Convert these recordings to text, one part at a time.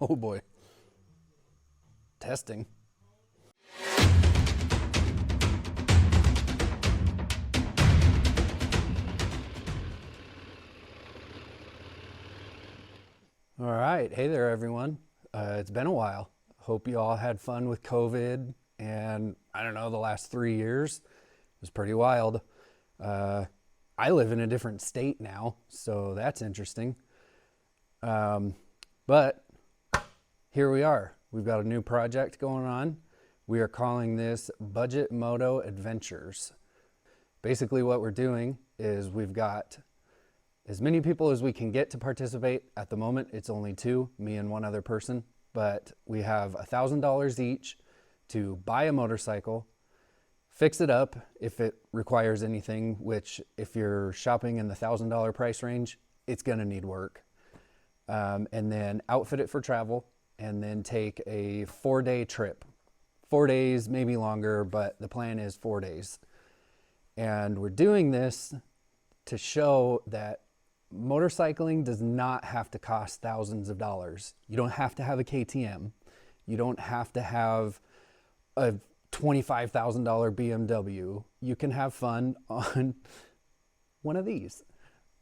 Oh boy. Testing. All right. Hey there, everyone. It's been a while. Hope you all had fun with COVID and I don't know, the last 3 years. It was pretty wild. I live in a different state now, so that's interesting. But here we are. We've got a new project going on. We are calling this Budgetmoto Adventures. Basically what we're doing is we've got as many people as we can get to participate. At the moment, it's only 2, me and one other person, but we have $1,000 each to buy a motorcycle, fix it up if it requires anything, which if you're shopping in the $1,000 price range, it's gonna need work. And then outfit it for travel, and then take a 4-day trip. 4 days, maybe longer, but the plan is 4 days. And we're doing this to show that motorcycling does not have to cost thousands of dollars. You don't have to have a KTM. You don't have to have a $25,000 BMW. You can have fun on one of these.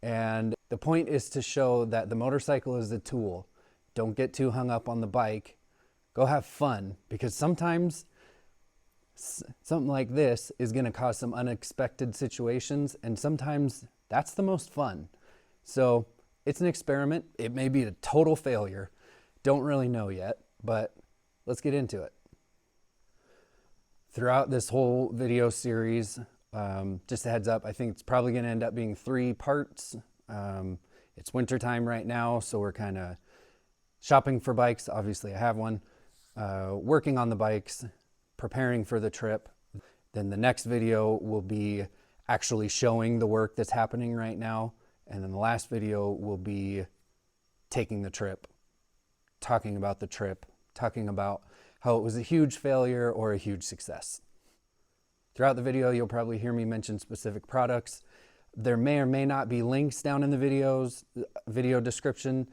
And the point is to show that the motorcycle is a tool. Don't get too hung up on the bike. Go have fun, because sometimes something like this is going to cause some unexpected situations, and sometimes that's the most fun. So it's an experiment. It may be a total failure. Don't really know yet, but let's get into it. Throughout this whole video series, just a heads up, I think it's probably going to end up being 3 parts. It's winter time right now, so we're kind of shopping for bikes. Obviously I have one. Working on the bikes, preparing for the trip. Then the next video will be actually showing the work that's happening right now. And then the last video will be taking the trip, talking about the trip, talking about how it was a huge failure or a huge success. Throughout the video, you'll probably hear me mention specific products. There may or may not be links down in the video description.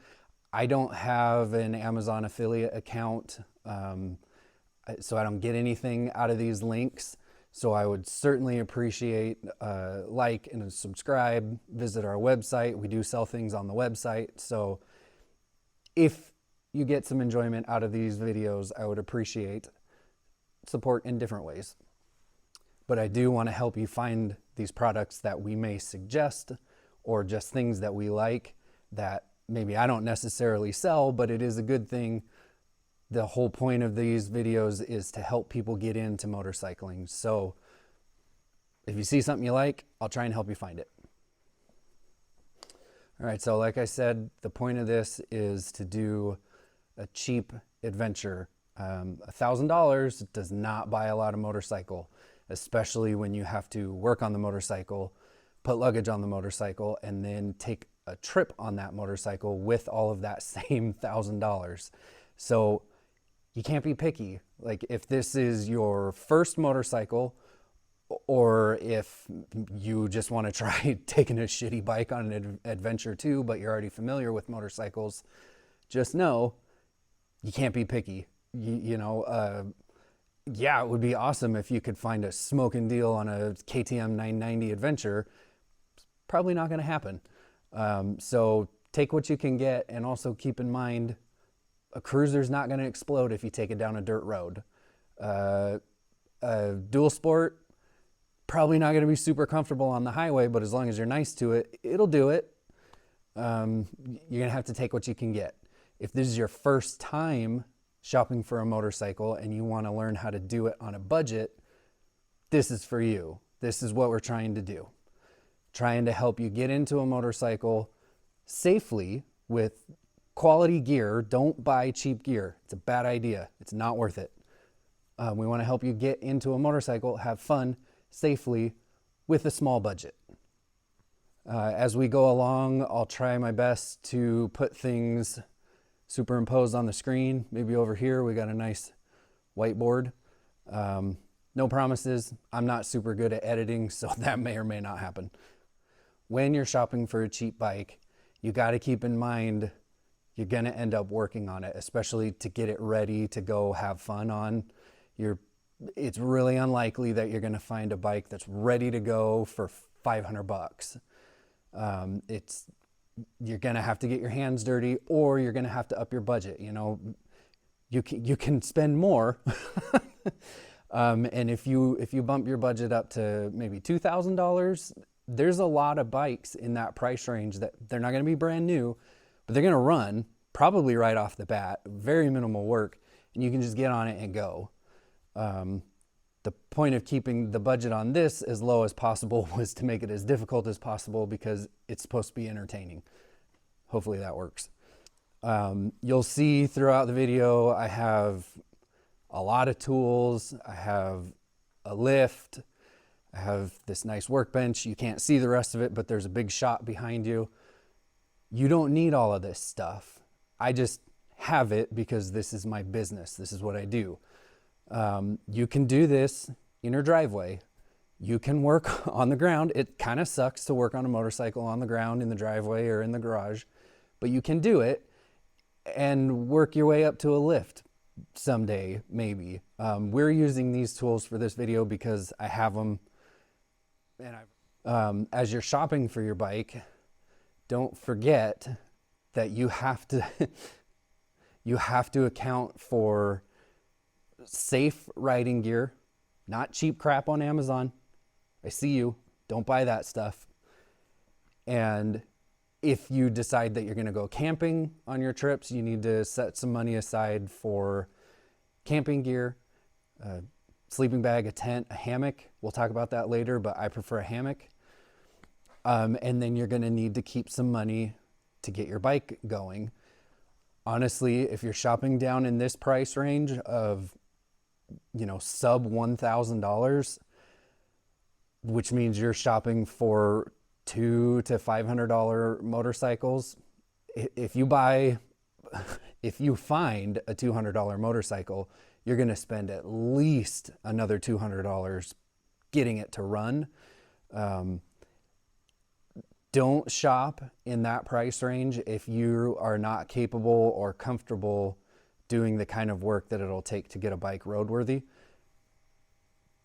I don't have an Amazon affiliate account, so I don't get anything out of these links. So I would certainly appreciate like and subscribe, visit our website. We do sell things on the website. So if you get some enjoyment out of these videos, I would appreciate support in different ways. But I do want to help you find these products that we may suggest, or just things that we like that maybe I don't necessarily sell, but it is a good thing. The whole point of these videos is to help people get into motorcycling. So if you see something you like, I'll try and help you find it. All right, so like I said, the point of this is to do a cheap adventure. $1,000 does not buy a lot of motorcycle, especially when you have to work on the motorcycle, put luggage on the motorcycle, and then take a trip on that motorcycle with all of that same $1,000. So you can't be picky. Like if this is your first motorcycle, or if you just want to try taking a shitty bike on an adventure too, but you're already familiar with motorcycles, just know you can't be picky. Yeah, it would be awesome if you could find a smoking deal on a KTM 990 adventure. It's probably not going to happen. So take what you can get, and also keep in mind, a cruiser's not going to explode if you take it down a dirt road. A dual sport, probably not going to be super comfortable on the highway, but as long as you're nice to it, it'll do it. You're going to have to take what you can get. If this is your first time shopping for a motorcycle and you want to learn how to do it on a budget, this is for you. This is what we're trying to do. Trying to help you get into a motorcycle safely with quality gear. Don't buy cheap gear. It's a bad idea. It's not worth it. We want to help you get into a motorcycle, have fun safely with a small budget. As we go along, I'll try my best to put things superimposed on the screen. Maybe over here we got a nice whiteboard. No promises. I'm not super good at editing, so that may or may not happen. When you're shopping for a cheap bike, you got to keep in mind you're going to end up working on it, especially to get it ready to go have fun on. It's really unlikely that you're going to find a bike that's ready to go for $500. You're going to have to get your hands dirty, or you're going to have to up your budget. You know, you can spend more. And if you bump your budget up to maybe $2,000, there's a lot of bikes in that price range that they're not going to be brand new, but they're going to run probably right off the bat, very minimal work, and you can just get on it and go. The point of keeping the budget on this as low as possible was to make it as difficult as possible, because it's supposed to be entertaining. Hopefully that works. You'll see throughout the video, I have a lot of tools. I have a lift. I have this nice workbench. You can't see the rest of it, but there's a big shop behind you. You don't need all of this stuff. I just have it because this is my business. This is what I do. You can do this in your driveway. You can work on the ground. It kind of sucks to work on a motorcycle on the ground in the driveway or in the garage, but you can do it and work your way up to a lift someday, maybe. We're using these tools for this video because I have them. And as you're shopping for your bike, don't forget that you have to account for safe riding gear, not cheap crap on Amazon. I see you. Don't buy that stuff. And if you decide that you're going to go camping on your trips, you need to set some money aside for camping gear, a sleeping bag, a tent, a hammock. We'll talk about that later, but I prefer a hammock. And then you're going to need to keep some money to get your bike going. Honestly, if you're shopping down in this price range of, you know, sub $1,000, which means you're shopping for $200 to $500 motorcycles. If you find a $200 motorcycle, you're going to spend at least another $200 getting it to run. Don't shop in that price range if you are not capable or comfortable doing the kind of work that it'll take to get a bike roadworthy.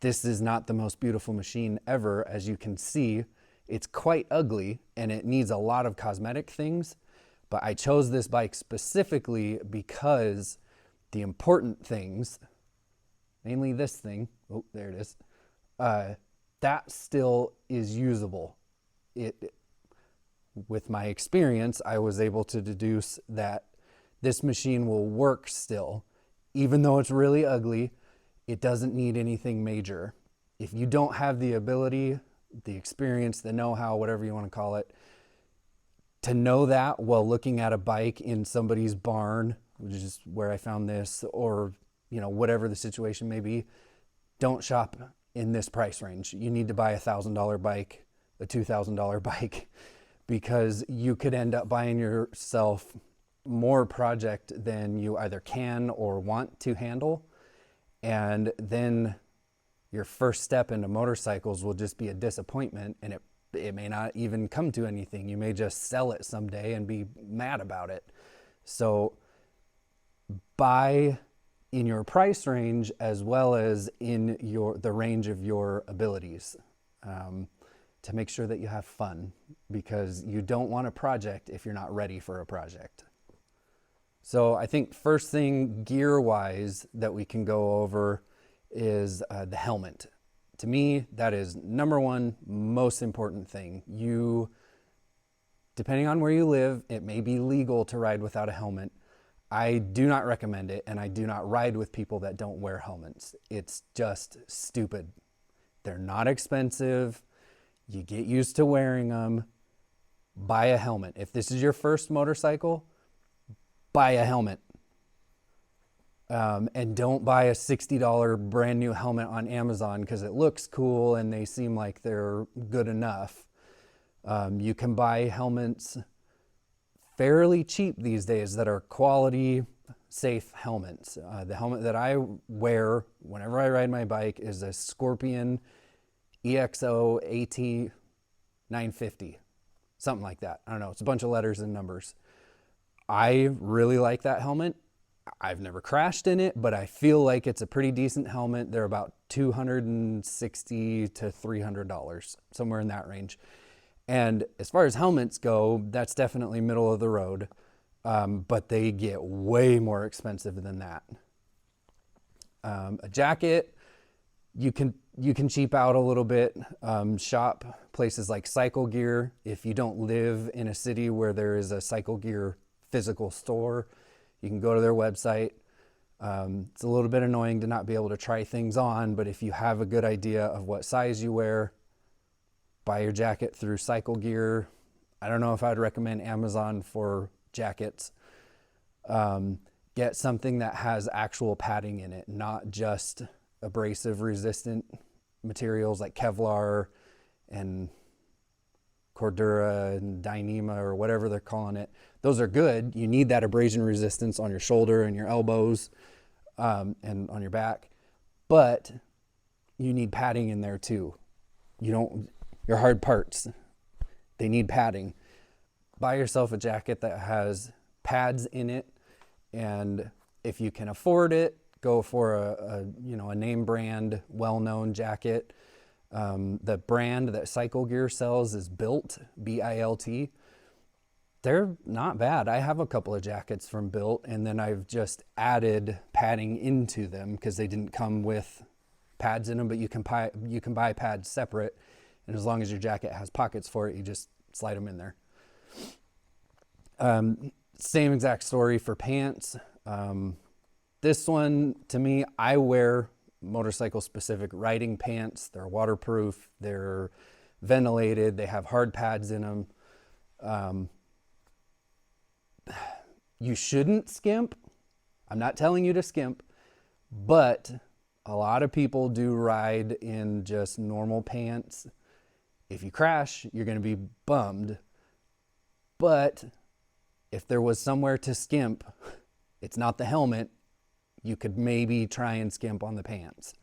This is not the most beautiful machine ever. As you can see, it's quite ugly and it needs a lot of cosmetic things, but I chose this bike specifically because the important things, mainly this thing, oh, there it is, that still is usable. With my experience, I was able to deduce that this machine will work still. Even though it's really ugly, it doesn't need anything major. If you don't have the ability, the experience, the know-how, whatever you want to call it, to know that while looking at a bike in somebody's barn, which is where I found this, or, you know, whatever the situation may be, don't shop in this price range. You need to buy a $1,000 bike, a $2,000 bike, because you could end up buying yourself more project than you either can or want to handle. And then your first step into motorcycles will just be a disappointment, and it may not even come to anything. You may just sell it someday and be mad about it. So buy in your price range as well as in the range of your abilities, to make sure that you have fun, because you don't want a project if you're not ready for a project. So I think first thing gear-wise that we can go over is the helmet. To me, that is number one most important thing. Depending on where you live, it may be legal to ride without a helmet. I do not recommend it, and I do not ride with people that don't wear helmets. It's just stupid. They're not expensive. You get used to wearing them. Buy a helmet. If this is your first motorcycle, buy a helmet. And don't buy a $60 brand new helmet on Amazon because it looks cool and they seem like they're good enough. You can buy helmets fairly cheap these days that are quality, safe helmets. The helmet that I wear whenever I ride my bike is a Scorpion EXO AT950, something like that. I don't know. It's a bunch of letters and numbers. I really like that helmet. I've never crashed in it, but I feel like it's a pretty decent helmet. They're about $260 to $300, somewhere in that range. And as far as helmets go, that's definitely middle of the road, but they get way more expensive than that. A jacket, you can cheap out a little bit. Shop places like Cycle Gear. If you don't live in a city where there is a Cycle Gear physical store, you can go to their website. It's a little bit annoying to not be able to try things on, but if you have a good idea of what size you wear, buy your jacket through Cycle Gear. I don't know if I'd recommend Amazon for jackets. Get something that has actual padding in it, not just abrasive resistant materials like Kevlar and Cordura and Dyneema or whatever they're calling it. Those are good. You need that abrasion resistance on your shoulder and your elbows and on your back, but you need padding in there too. Your hard parts, they need padding. Buy yourself a jacket that has pads in it, and if you can afford it, go for a name brand, well-known jacket. The brand that Cycle Gear sells is Bilt, B-I-L-T. They're not bad. I have a couple of jackets from Bilt, and then I've just added padding into them because they didn't come with pads in them, but you can buy pads separate, and as long as your jacket has pockets for it, you just slide them in there. Same exact story for pants. This one, to me, I wear motorcycle specific riding pants. They're waterproof, they're ventilated, they have hard pads in them. You shouldn't skimp. I'm not telling you to skimp, but a lot of people do ride in just normal pants. If you crash, you're going to be bummed. But if there was somewhere to skimp, it's not the helmet. You could maybe try and skimp on the pants.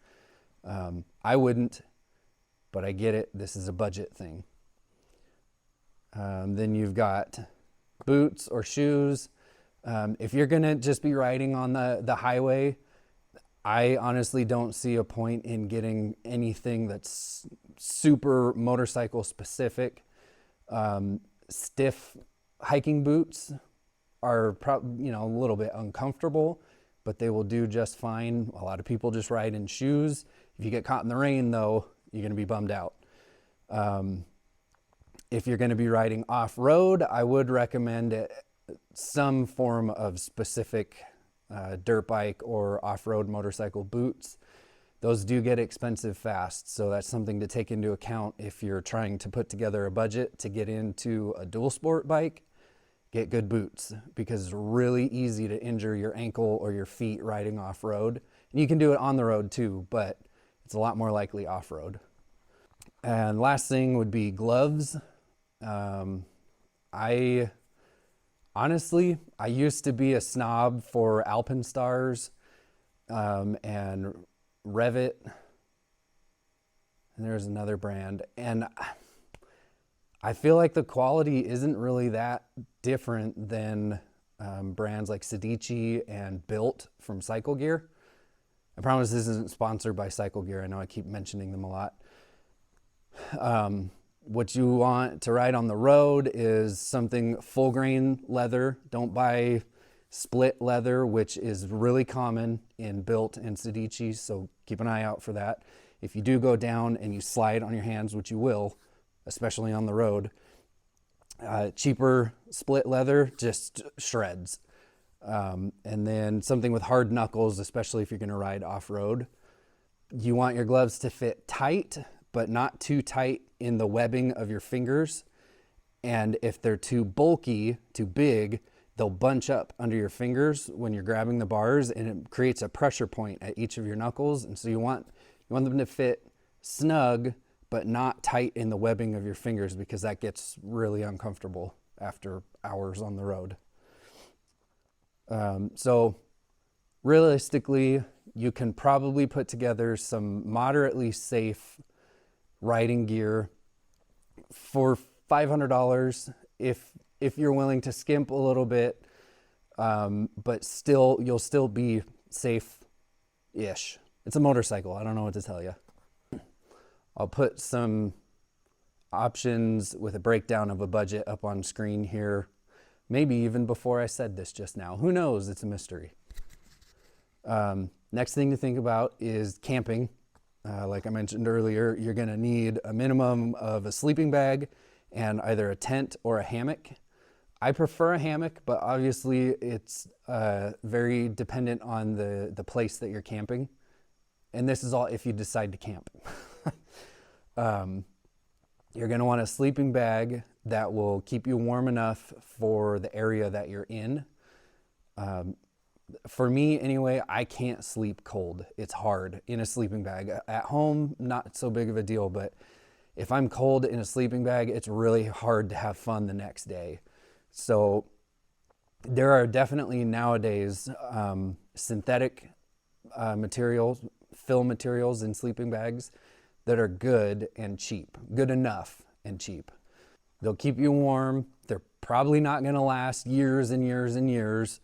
I wouldn't, but I get it. This is a budget thing. Then you've got boots or shoes. If you're gonna just be riding on the highway, I honestly don't see a point in getting anything that's super motorcycle specific. Stiff hiking boots are probably, a little bit uncomfortable, but they will do just fine. A lot of people just ride in shoes. If you get caught in the rain though, you're gonna be bummed out. If you're gonna be riding off-road, I would recommend some form of specific dirt bike or off-road motorcycle boots. Those do get expensive fast, so that's something to take into account if you're trying to put together a budget to get into a dual sport bike. Get good boots, because it's really easy to injure your ankle or your feet riding off-road. And you can do it on the road too, but it's a lot more likely off-road. And last thing would be gloves. I used to be a snob for Alpenstars and Revit, and there's another brand, and I feel like the quality isn't really that different than brands like Sedici and Bilt from Cycle Gear. I promise this isn't sponsored by Cycle Gear. I know I keep mentioning them a lot. What you want to ride on the road is something full grain leather. Don't buy split leather, which is really common in Bilt and Sedici, so keep an eye out for that. If you do go down and you slide on your hands, which you will, especially on the road, cheaper split leather just shreds. And then something with hard knuckles, especially if you're going to ride off-road. You want your gloves to fit tight, but not too tight in the webbing of your fingers. And if they're too bulky, too big, they'll bunch up under your fingers when you're grabbing the bars, and it creates a pressure point at each of your knuckles. And so you want them to fit snug, but not tight in the webbing of your fingers, because that gets really uncomfortable after hours on the road. So realistically, you can probably put together some moderately safe riding gear for $500 if you're willing to skimp a little bit. but still, you'll still be safe-ish. It's a motorcycle. I don't know what to tell you. I'll put some options with a breakdown of a budget up on screen here. Maybe even before I said this just now. Who knows? It's a mystery. Next thing to think about is camping. Like I mentioned earlier, you're going to need a minimum of a sleeping bag and either a tent or a hammock. I prefer a hammock, but obviously it's very dependent on the place that you're camping. And this is all if you decide to camp. You're going to want a sleeping bag that will keep you warm enough for the area that you're in. For me, anyway, I can't sleep cold. It's hard in a sleeping bag. At home, not so big of a deal, but if I'm cold in a sleeping bag, it's really hard to have fun the next day. So there are definitely nowadays synthetic materials, fill materials in sleeping bags that are good and cheap, good enough and cheap. They'll keep you warm. They're probably not going to last years and years and years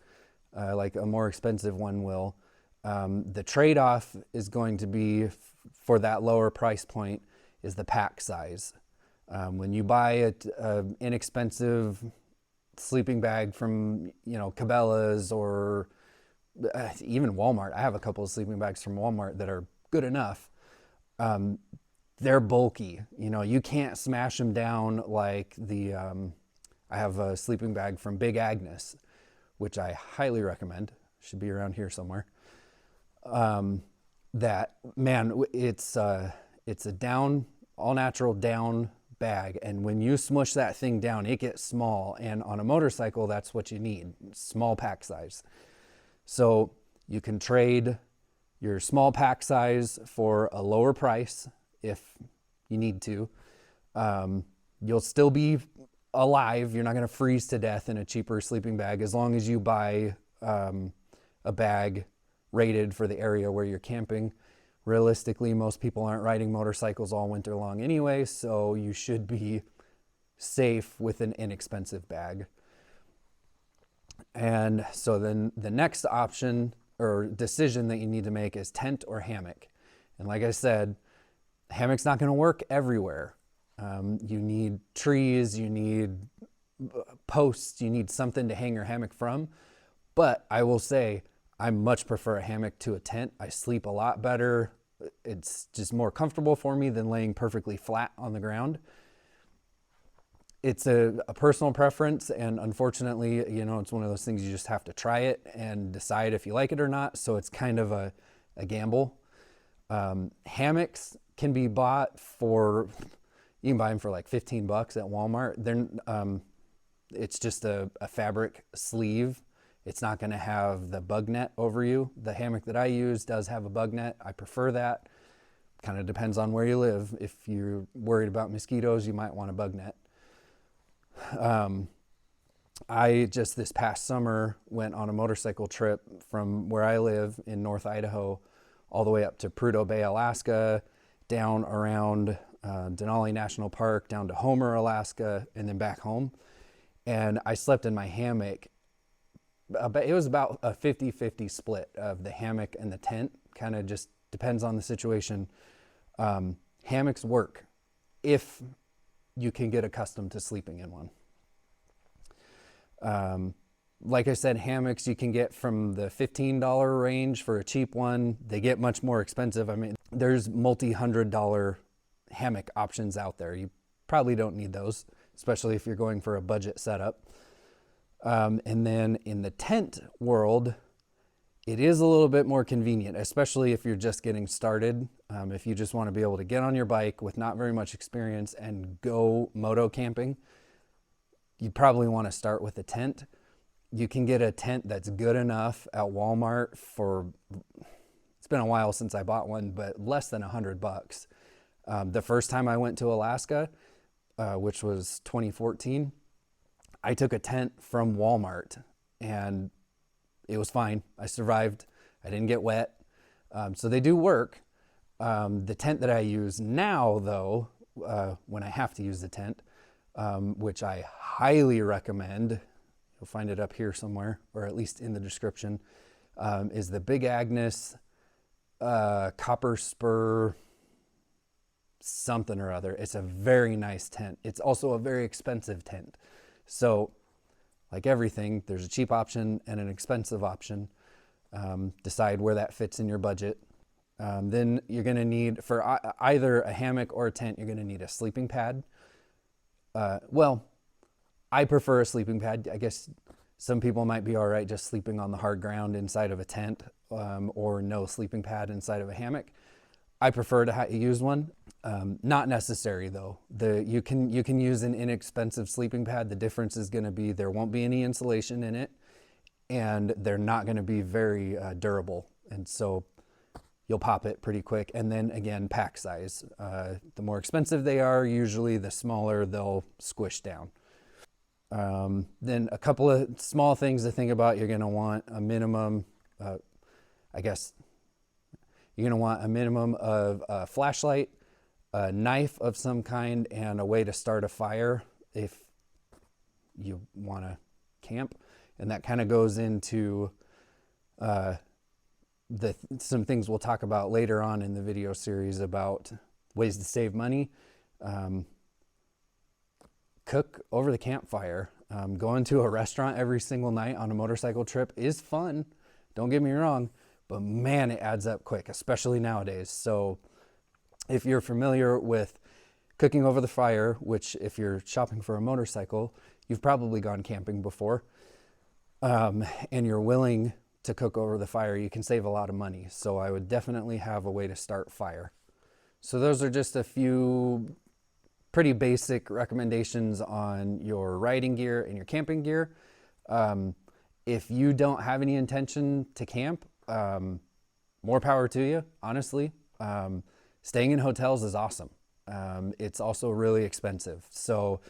like a more expensive one will. The trade-off is going to be for that lower price point is the pack size. When you buy an inexpensive sleeping bag from, Cabela's or even Walmart. I have a couple of sleeping bags from Walmart that are good enough. They're bulky. You can't smash them down like I have a sleeping bag from Big Agnes, which I highly recommend. Should be around here somewhere. It's a down, all natural down bag. And when you smush that thing down, it gets small. And on a motorcycle, that's what you need, small pack size. So you can trade your small pack size for a lower price if you need to. You'll still be alive. You're not going to freeze to death in a cheaper sleeping bag as long as you buy a bag rated for the area where you're camping. Realistically, most people aren't riding motorcycles all winter long anyway, so you should be safe with an inexpensive bag. And so then the next option or decision that you need to make is tent or hammock. And like I said, hammock's not going to work everywhere. You need trees, you need posts, you need something to hang your hammock from. But I will say, I much prefer a hammock to a tent. I sleep a lot better. It's just more comfortable for me than laying perfectly flat on the ground. It's a personal preference, and unfortunately, it's one of those things you just have to try it and decide if you like it or not. So it's kind of a gamble. Hammocks can be bought you can buy them for like $15 at Walmart. It's just a fabric sleeve. It's not going to have the bug net over you. The hammock that I use does have a bug net. I prefer that. Kind of depends on where you live. If you're worried about mosquitoes, you might want a bug net. I just this past summer went on a motorcycle trip from where I live in North Idaho all the way up to Prudhoe Bay, Alaska, down around Denali National Park, down to Homer, Alaska, and then back home. And I slept in my hammock. It was about a 50-50 split of the hammock and the tent. Kind of just depends on the situation. Hammocks work if you can get accustomed to sleeping in one. Like I said, hammocks you can get from the $15 range for a cheap one. They get much more expensive. I mean, there's multi-$100 hammock options out there. You probably don't need those, especially if you're going for a budget setup. And then in the tent world, it is a little bit more convenient, especially if you're just getting started. If you just want to be able to get on your bike with not very much experience and go moto camping, you probably want to start with a tent. You can get a tent that's good enough at Walmart it's been a while since I bought one, but less than $100. The first time I went to Alaska, which was 2014, I took a tent from Walmart and it was fine. I survived. I didn't get wet. So they do work. The tent that I use now, though, when I have to use the tent, which I highly recommend, you'll find it up here somewhere, or at least in the description, is the Big Agnes Copper Spur something or other. It's a very nice tent. It's also a very expensive tent. So like everything, there's a cheap option and an expensive option. Decide where that fits in your budget. Then you're going to need, for either a hammock or a tent, you're going to need a sleeping pad. Well, I prefer a sleeping pad. I guess some people might be all right just sleeping on the hard ground inside of a tent, or no sleeping pad inside of a hammock. I prefer to use one. Not necessary though. You can use an inexpensive sleeping pad. The difference is going to be there won't be any insulation in it, and they're not going to be very durable, and so you'll pop it pretty quick. And then again, pack size. The more expensive they are, usually the smaller they'll squish down. Then a couple of small things to think about. You're going to want a minimum, I guess, you're going to want a minimum of a flashlight, a knife of some kind, and a way to start a fire if you want to camp. And that kind of goes into some things we'll talk about later on in the video series about ways to save money. Cook over the campfire. Going to a restaurant every single night on a motorcycle trip is fun. Don't get me wrong, but man, it adds up quick, especially nowadays. So if you're familiar with cooking over the fire, which if you're shopping for a motorcycle, you've probably gone camping before, and you're willing to cook over the fire, you can save a lot of money. So I would definitely have a way to start fire. So those are just a few pretty basic recommendations on your riding gear and your camping gear. If you don't have any intention to camp, more power to you, honestly. Staying in hotels is awesome. It's also really expensive. So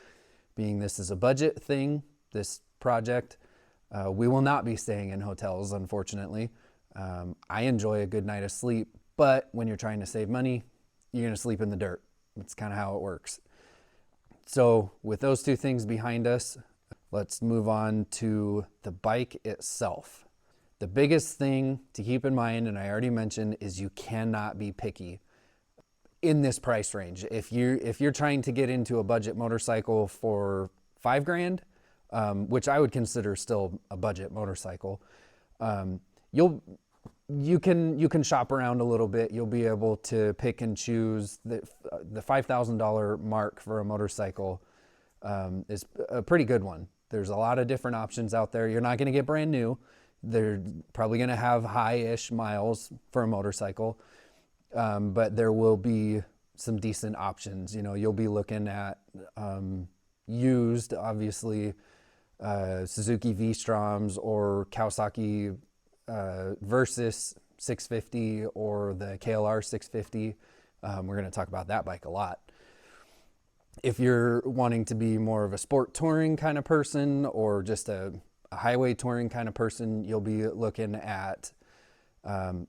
being this is a budget thing, this project, we will not be staying in hotels, unfortunately. I enjoy a good night of sleep, but when you're trying to save money, you're going to sleep in the dirt. That's kind of how it works. So with those two things behind us, let's move on to the bike itself. The biggest thing to keep in mind, and I already mentioned, is you cannot be picky in this price range. If you're trying to get into a budget motorcycle for $5,000, which I would consider still a budget motorcycle, you can shop around a little bit. You'll be able to pick and choose. The $5,000 mark for a motorcycle is a pretty good one. There's a lot of different options out there. You're not going to get brand new. They're probably going to have high-ish miles for a motorcycle, but there will be some decent options. You know, you'll be looking at used, obviously, Suzuki V-Stroms or Kawasaki Versys 650 or the KLR 650. We're going to talk about that bike a lot. If you're wanting to be more of a sport touring kind of person or just a highway touring kind of person, you'll be looking at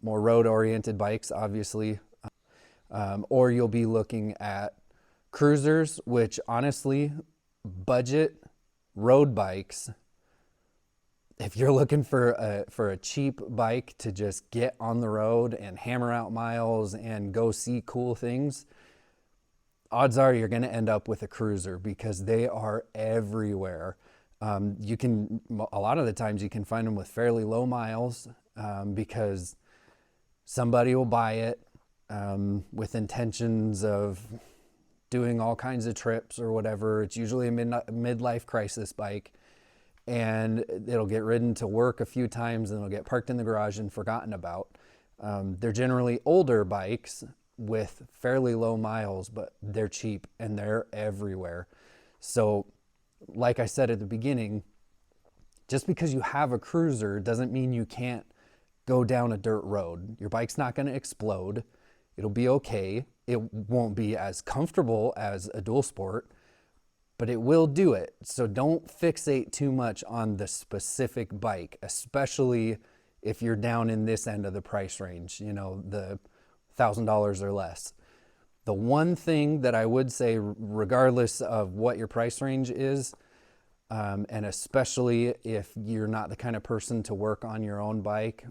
more road-oriented bikes, obviously. Or you'll be looking at cruisers, which honestly, budget road bikes, if you're looking for a cheap bike to just get on the road and hammer out miles and go see cool things, odds are you're going to end up with a cruiser because they are everywhere. A lot of the times you can find them with fairly low miles because somebody will buy it with intentions of doing all kinds of trips or whatever. It's usually a midlife crisis bike, and it'll get ridden to work a few times and it'll get parked in the garage and forgotten about. They're generally older bikes with fairly low miles, but they're cheap and they're everywhere. So like I said at the beginning, just because you have a cruiser doesn't mean you can't go down a dirt road. Your bike's not going to explode. It'll be okay. It won't be as comfortable as a dual sport, but it will do it. So don't fixate too much on the specific bike, especially if you're down in this end of the price range, you know, the $1,000 or less. The one thing that I would say, regardless of what your price range is, And especially if you're not the kind of person to work on your own bike,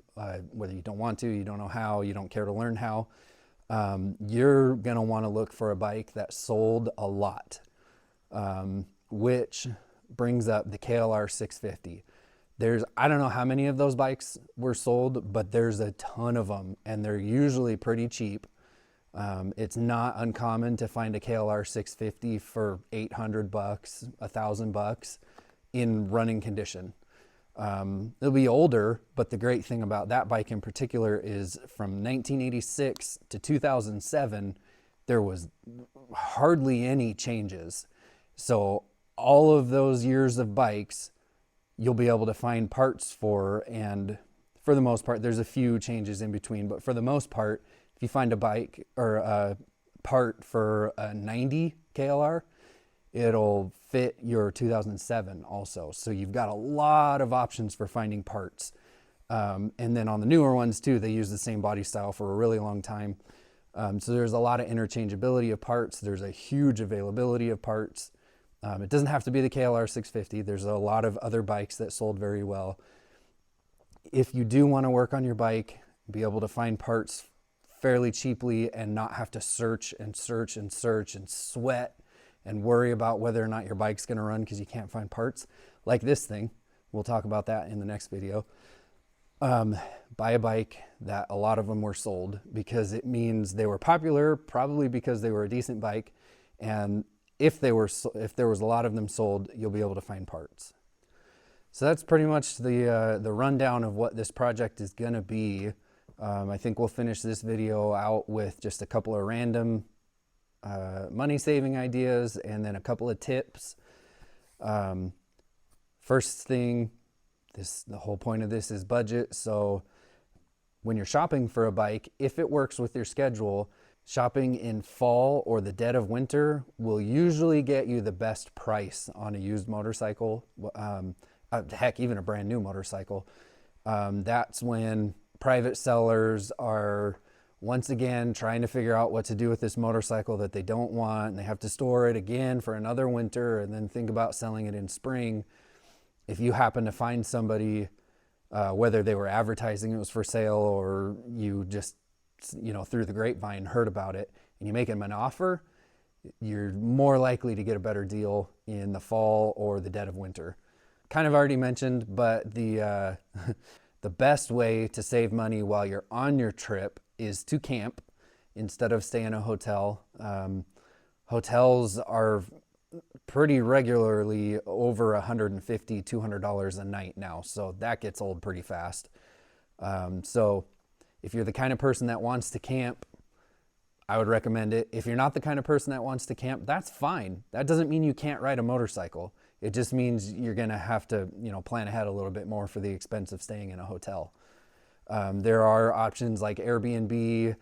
whether you don't want to, you don't know how, you don't care to learn how, you're going to want to look for a bike that sold a lot, which brings up the KLR 650. I don't know how many of those bikes were sold, but there's a ton of them, and they're usually pretty cheap. It's not uncommon to find a KLR 650 for $800, $1,000 in running condition. It'll be older, but the great thing about that bike in particular is from 1986 to 2007, there was hardly any changes. So all of those years of bikes, you'll be able to find parts for, and for the most part, there's a few changes in between, but for the most part, if you find a bike or a part for a 90 KLR, it'll fit your 2007 also. So you've got a lot of options for finding parts. And then on the newer ones too, they use the same body style for a really long time. So there's a lot of interchangeability of parts. There's a huge availability of parts. It doesn't have to be the KLR 650. There's a lot of other bikes that sold very well. If you do want to work on your bike, be able to find parts fairly cheaply and not have to search and search and search and sweat and worry about whether or not your bike's going to run because you can't find parts, like this thing. We'll talk about that in the next video. Buy a bike that a lot of them were sold, because it means they were popular, probably because they were a decent bike, and if there was a lot of them sold, you'll be able to find parts. So that's pretty much the rundown of what this project is going to be. I think we'll finish this video out with just a couple of random money saving ideas and then a couple of tips. First thing, the whole point of this is budget. So when you're shopping for a bike, if it works with your schedule, shopping in fall or the dead of winter will usually get you the best price on a used motorcycle. Heck, even a brand new motorcycle. That's when private sellers are once again trying to figure out what to do with this motorcycle that they don't want, and they have to store it again for another winter and then think about selling it in spring. If you happen to find somebody, whether they were advertising it was for sale or you just, through the grapevine heard about it, and you make them an offer, you're more likely to get a better deal in the fall or the dead of winter. Kind of already mentioned, but the best way to save money while you're on your trip is to camp instead of stay in a hotel. Hotels are pretty regularly over $150, $200 a night now, so that gets old pretty fast. So if you're the kind of person that wants to camp, I would recommend it. If you're not the kind of person that wants to camp, that's fine. That doesn't mean you can't ride a motorcycle. It just means you're gonna have to, plan ahead a little bit more for the expense of staying in a hotel. There are options like Airbnb.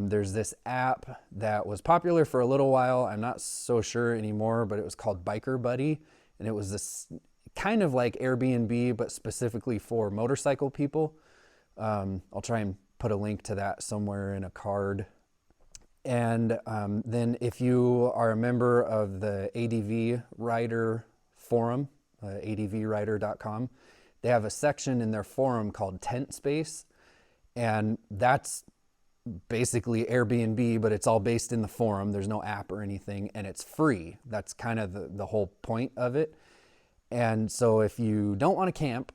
There's this app that was popular for a little while. I'm not so sure anymore, but it was called Biker Buddy. And it was this kind of like Airbnb, but specifically for motorcycle people. I'll try and put a link to that somewhere in a card. And then if you are a member of the ADV Rider forum, advrider.com, they have a section in their forum called Tent Space. And that's basically Airbnb, but it's all based in the forum. There's no app or anything, and it's free. That's kind of the whole point of it. And so if you don't want to camp,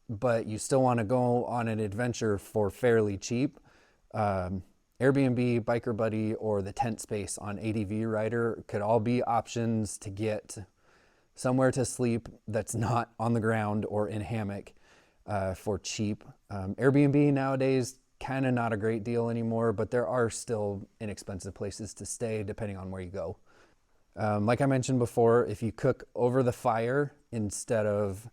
but you still want to go on an adventure for fairly cheap, Airbnb, Biker Buddy, or the Tent Space on ADV Rider could all be options to get somewhere to sleep that's not on the ground or in a hammock for cheap. Airbnb nowadays, kind of not a great deal anymore, but there are still inexpensive places to stay depending on where you go. Like I mentioned before, if you cook over the fire instead of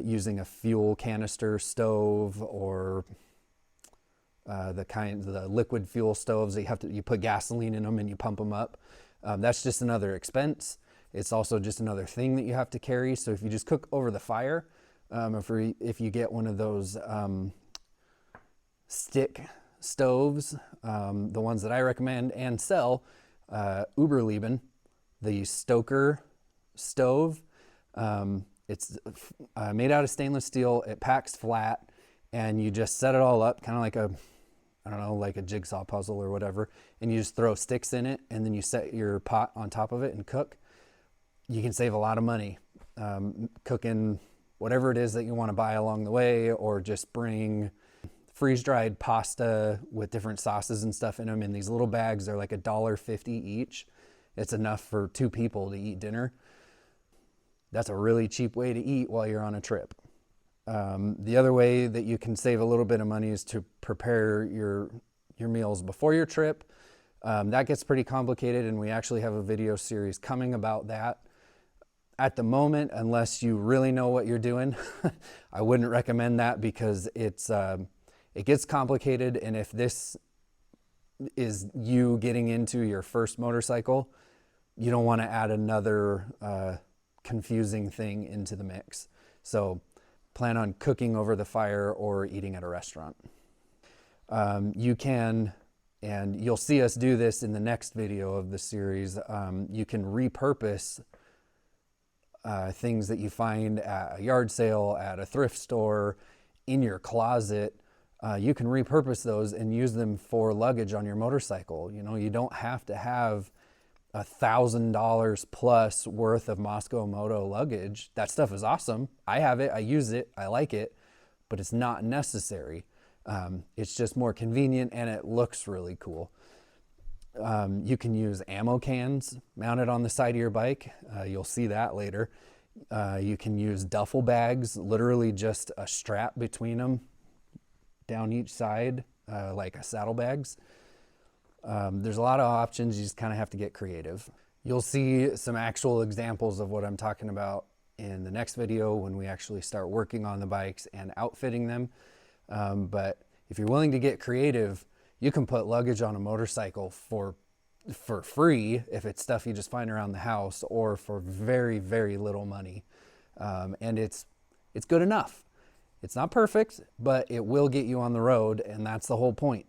using a fuel canister stove or the liquid fuel stoves that you put gasoline in them and you pump them up, that's just another expense. It's also just another thing that you have to carry. So if you just cook over the fire, if you get one of those stick stoves, the ones that I recommend and sell, Uberleben, the Stoker stove, It's made out of stainless steel. It packs flat, and you just set it all up, kind of like I don't know, like a jigsaw puzzle or whatever, and you just throw sticks in it, and then you set your pot on top of it and cook. You can save a lot of money cooking whatever it is that you want to buy along the way, or just bring freeze-dried pasta with different sauces and stuff in them in these little bags. They're like $1.50 each. It's enough for 2 people to eat dinner. That's a really cheap way to eat while you're on a trip. The other way that you can save a little bit of money is to prepare your meals before your trip. That gets pretty complicated, and we actually have a video series coming about that. At the moment, unless you really know what you're doing, I wouldn't recommend that, because it gets complicated, and if this is you getting into your first motorcycle, you don't want to add another confusing thing into the mix. So plan on cooking over the fire or eating at a restaurant. You can, and you'll see us do this in the next video of the series, you can repurpose things that you find at a yard sale, at a thrift store, in your closet. You can repurpose those and use them for luggage on your motorcycle. You know, you don't have to have $1,000 plus worth of Moscow Moto luggage. That stuff is awesome. I have it, I use it, I like it, but it's not necessary. It's just more convenient, and it looks really cool. You can use ammo cans mounted on the side of your bike. You'll see that later. You can use duffel bags, literally just a strap between them down each side, like a saddlebags. There's a lot of options. You just kind of have to get creative. You'll see some actual examples of what I'm talking about in the next video when we actually start working on the bikes and outfitting them. But if you're willing to get creative, you can put luggage on a motorcycle for free if it's stuff you just find around the house, or for very, very little money. And it's good enough. It's not perfect, but it will get you on the road, and that's the whole point.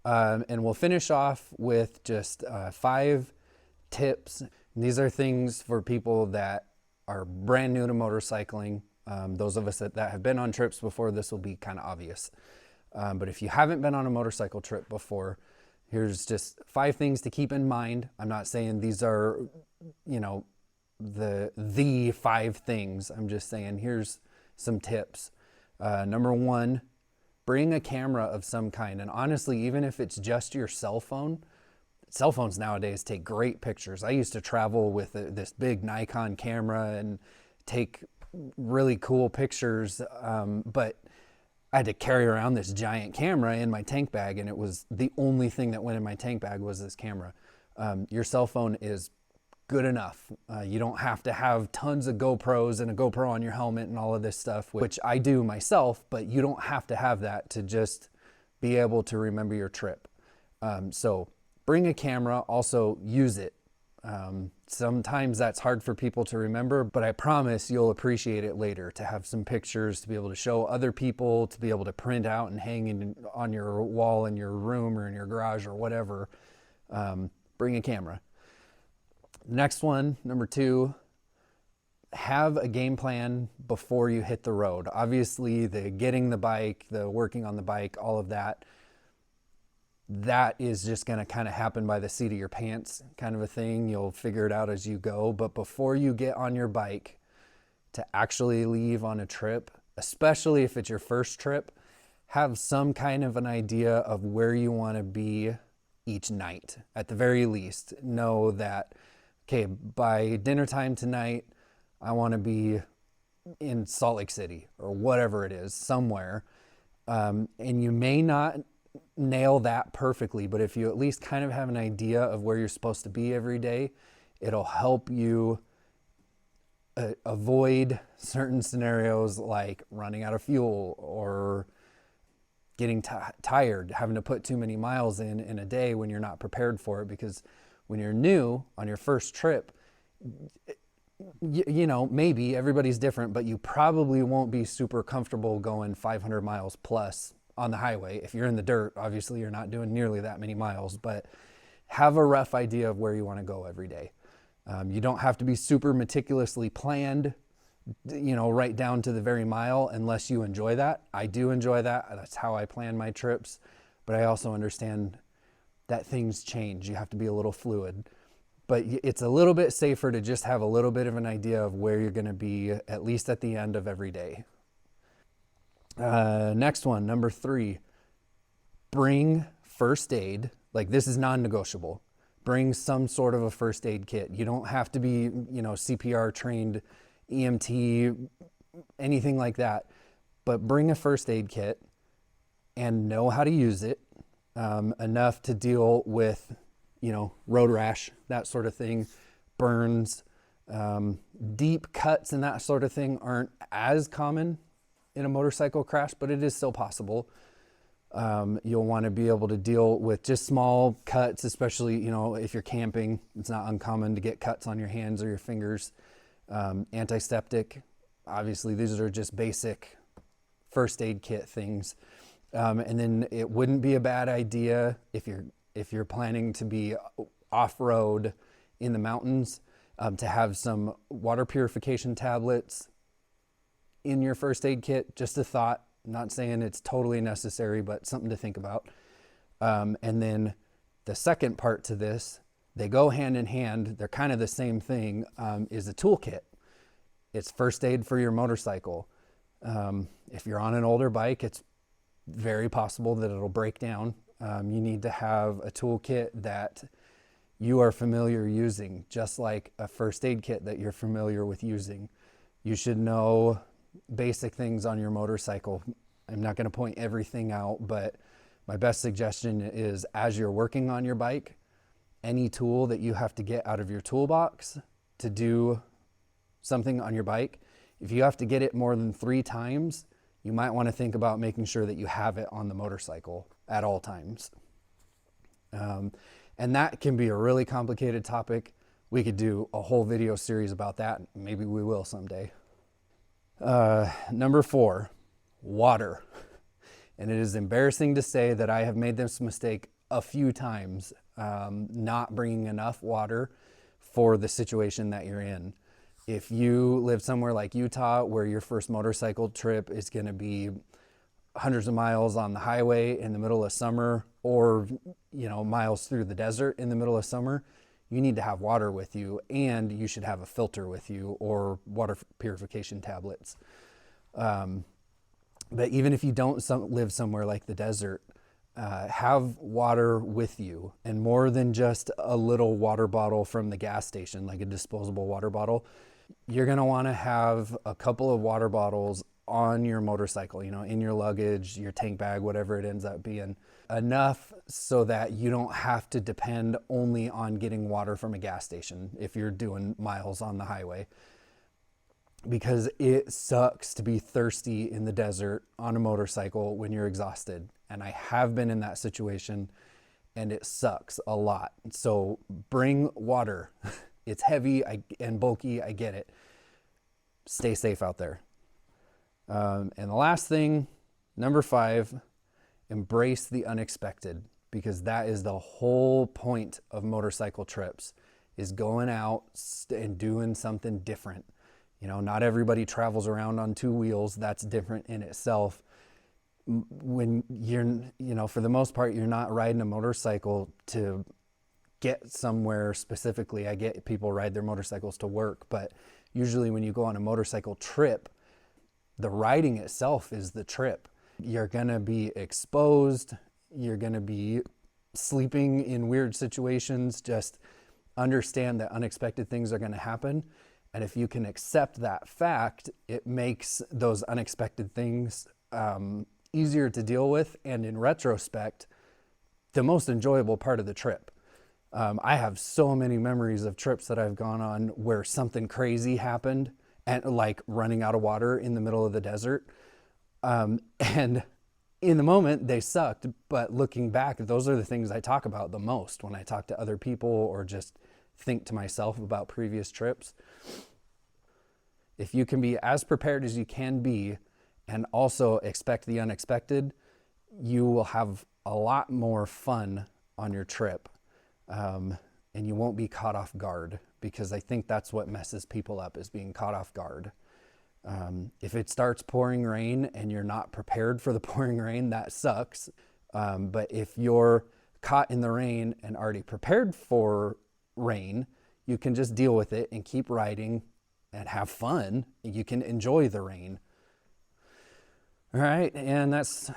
And we'll finish off with just 5 tips. And these are things for people that are brand new to motorcycling. Those of us that have been on trips before, this will be kind of obvious. But if you haven't been on a motorcycle trip before, here's just 5 things to keep in mind. I'm not saying these are, you know, the 5 things. I'm just saying here's some tips. Number 1, bring a camera of some kind. And honestly, even if it's just your cell phone, cell phones nowadays take great pictures. I used to travel with this big Nikon camera and take really cool pictures, but I had to carry around this giant camera in my tank bag, and it was the only thing that went in my tank bag was this camera. Your cell phone is good enough. You don't have to have tons of GoPros and a GoPro on your helmet and all of this stuff, which I do myself, but you don't have to have that to just be able to remember your trip. So bring a camera, also use it. Sometimes that's hard for people to remember, but I promise you'll appreciate it later, to have some pictures, to be able to show other people, to be able to print out and hang on your wall in your room or in your garage or whatever. Bring a camera. Next one, number 2, have a game plan before you hit the road. Obviously, the getting the bike, the working on the bike, all of that, that is just going to kind of happen by the seat of your pants kind of a thing. You'll figure it out as you go. But before you get on your bike to actually leave on a trip, especially if it's your first trip, have some kind of an idea of where you want to be each night. At the very least, know that, okay, by dinner time tonight, I want to be in Salt Lake City or whatever it is, somewhere. And you may not nail that perfectly, but if you at least kind of have an idea of where you're supposed to be every day, it'll help you avoid certain scenarios like running out of fuel or getting tired, having to put too many miles in a day when you're not prepared for it. Because when you're new on your first trip, you know, maybe everybody's different, but you probably won't be super comfortable going 500 miles plus on the highway. If you're in the dirt, obviously you're not doing nearly that many miles, but have a rough idea of where you want to go every day. You don't have to be super meticulously planned, right down to the very mile, unless you enjoy that. I do enjoy that. That's how I plan my trips. But I also understand that things change. You have to be a little fluid. But it's a little bit safer to just have a little bit of an idea of where you're going to be, at least at the end of every day. Next one, number 3, bring first aid. Like, this is non-negotiable. Bring some sort of a first aid kit. You don't have to be, CPR trained, EMT, anything like that. But bring a first aid kit and know how to use it enough to deal with, road rash, that sort of thing, burns, deep cuts and that sort of thing aren't as common in a motorcycle crash, but it is still possible. You'll want to be able to deal with just small cuts, especially, if you're camping. It's not uncommon to get cuts on your hands or your fingers. Antiseptic, obviously these are just basic first aid kit things. And then it wouldn't be a bad idea if you're planning to be off-road in the mountains, to have some water purification tablets in your first aid kit. Just a thought. I'm not saying it's totally necessary, but something to think about. And then the second part to this, they go hand in hand. They're kind of the same thing, is a toolkit. It's first aid for your motorcycle. If you're on an older bike, it's very possible that it'll break down. You need to have a toolkit that you are familiar using, just like a first aid kit that you're familiar with using. You should know basic things on your motorcycle. I'm not going to point everything out, but my best suggestion is, as you're working on your bike, any tool that you have to get out of your toolbox to do something on your bike, if you have to get it more than 3 times, you might want to think about making sure that you have it on the motorcycle at all times. And that can be a really complicated topic. We could do a whole video series about that. Maybe we will someday. Number 4, water. And it is embarrassing to say that I have made this mistake a few times, not bringing enough water for the situation that you're in. If you live somewhere like Utah, where your first motorcycle trip is going to be hundreds of miles on the highway in the middle of summer, or miles through the desert in the middle of summer, you need to have water with you, and you should have a filter with you or water purification tablets. But even if you don't live somewhere like the desert, have water with you, and more than just a little water bottle from the gas station, like a disposable water bottle. You're going to want to have a couple of water bottles on your motorcycle, in your luggage, your tank bag, whatever it ends up being, enough so that you don't have to depend only on getting water from a gas station if you're doing miles on the highway. Because it sucks to be thirsty in the desert on a motorcycle when you're exhausted. And I have been in that situation, and it sucks a lot. So bring water. It's heavy and bulky, I get it. Stay safe out there. And the last thing, number 5, embrace the unexpected, because that is the whole point of motorcycle trips, is going out and doing something different. Not everybody travels around on 2 wheels. That's different in itself. When you're, for the most part, you're not riding a motorcycle to get somewhere specifically. I get people ride their motorcycles to work, but usually when you go on a motorcycle trip, the riding itself is the trip. You're going to be exposed. You're going to be sleeping in weird situations. Just understand that unexpected things are going to happen. And if you can accept that fact, it makes those unexpected things easier to deal with. And in retrospect, the most enjoyable part of the trip. I have so many memories of trips that I've gone on where something crazy happened, and like running out of water in the middle of the desert. And in the moment they sucked, but looking back, those are the things I talk about the most when I talk to other people or just think to myself about previous trips. If you can be as prepared as you can be and also expect the unexpected, you will have a lot more fun on your trip. And and you won't be caught off guard, because I think that's what messes people up, is being caught off guard. If it starts pouring rain and you're not prepared for the pouring rain, that sucks. But if you're caught in the rain and already prepared for rain, you can just deal with it and keep riding and have fun. You can enjoy the rain. All right, and that's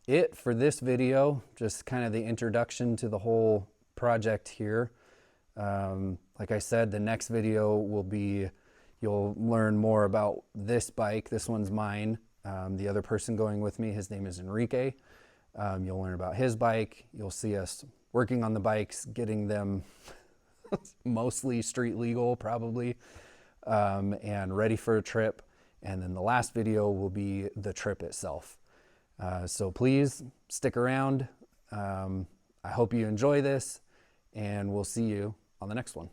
it for this video, just kind of the introduction to the whole project here. Like I said, the next video will be, you'll learn more about this bike. This one's mine. The other person going with me, his name is Enrique. You'll learn about his bike. You'll see us working on the bikes, getting them mostly street legal probably, and ready for a trip. And then the last video will be the trip itself. So please stick around. I hope you enjoy this, and we'll see you on the next one.